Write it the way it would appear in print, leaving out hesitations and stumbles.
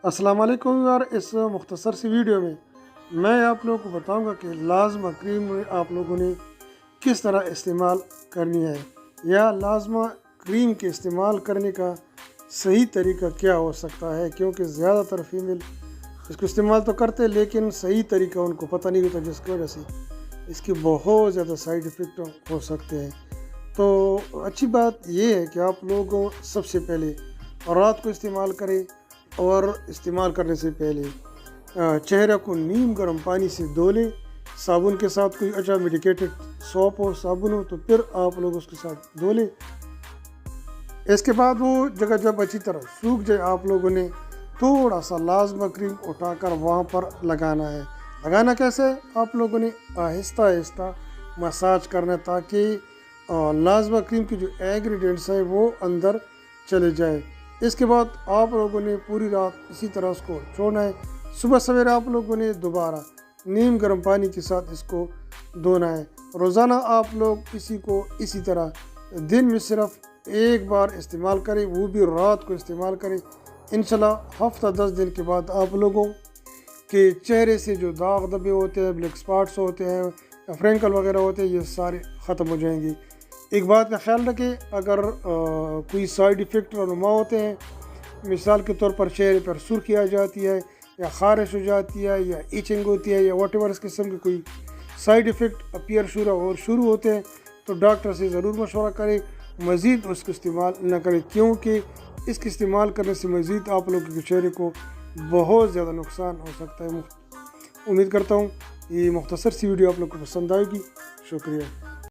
السلام علیکم یار، اس مختصر سی ویڈیو میں میں آپ لوگوں کو بتاؤں گا کہ لازمہ کریم آپ لوگوں نے کس طرح استعمال کرنی ہے، یا لازمہ کریم کے استعمال کرنے کا صحیح طریقہ کیا ہو سکتا ہے، کیونکہ زیادہ تر فیمیل اس کو استعمال تو کرتے لیکن صحیح طریقہ ان کو پتہ نہیں ہوتا، جس کی وجہ سے اس کی بہت زیادہ سائیڈ ایفیکٹ ہو سکتے ہیں۔ تو اچھی بات یہ ہے کہ آپ لوگ سب سے پہلے رات کو استعمال کریں، اور استعمال کرنے سے پہلے چہرے کو نیم گرم پانی سے دھو لیں، صابن کے ساتھ، کوئی اچھا میڈیکیٹڈ سوپ ہو، صابن ہو تو پھر آپ لوگ اس کے ساتھ دھو لیں۔ اس کے بعد وہ جگہ جب اچھی طرح سوکھ جائے، آپ لوگوں نے تھوڑا سا لازمہ کریم اٹھا کر وہاں پر لگانا ہے۔ لگانا کیسے؟ آپ لوگوں نے آہستہ آہستہ مساج کرنا ہے، تاکہ لازمہ کریم کی جو انگریڈینٹس ہیں وہ اندر چلے جائے۔ اس کے بعد آپ لوگوں نے پوری رات اسی طرح اس کو چھوڑنا ہے۔ صبح سویرے آپ لوگوں نے دوبارہ نیم گرم پانی کے ساتھ اس کو دھونا ہے۔ روزانہ آپ لوگ اسی طرح دن میں صرف ایک بار استعمال کریں، وہ بھی رات کو استعمال کریں۔ انشاءاللہ ہفتہ 10 دن کے بعد آپ لوگوں کے چہرے سے جو داغ دبے ہوتے ہیں، بلیک سپاٹس ہوتے ہیں، فرینکل وغیرہ ہوتے ہیں، یہ سارے ختم ہو جائیں گے۔ ایک بات کا خیال رکھیں، اگر کوئی سائیڈ ایفیکٹ رونما ہوتے ہیں، مثال کے طور پر چہرے پر سرخی آ جاتی ہے، یا خارش ہو جاتی ہے، یا ایچنگ ہوتی ہے، یا واٹ ایور اس قسم کے کوئی سائیڈ ایفیکٹ اپیئر شروع ہوتے ہیں، تو ڈاکٹر سے ضرور مشورہ کریں، مزید اس کو استعمال نہ کریں، کیونکہ اس کے استعمال کرنے سے مزید آپ لوگوں کے چہرے کو بہت زیادہ نقصان ہو سکتا ہے۔ امید کرتا ہوں یہ مختصر سی ویڈیو آپ لوگ کو پسند آئے گی۔ شکریہ۔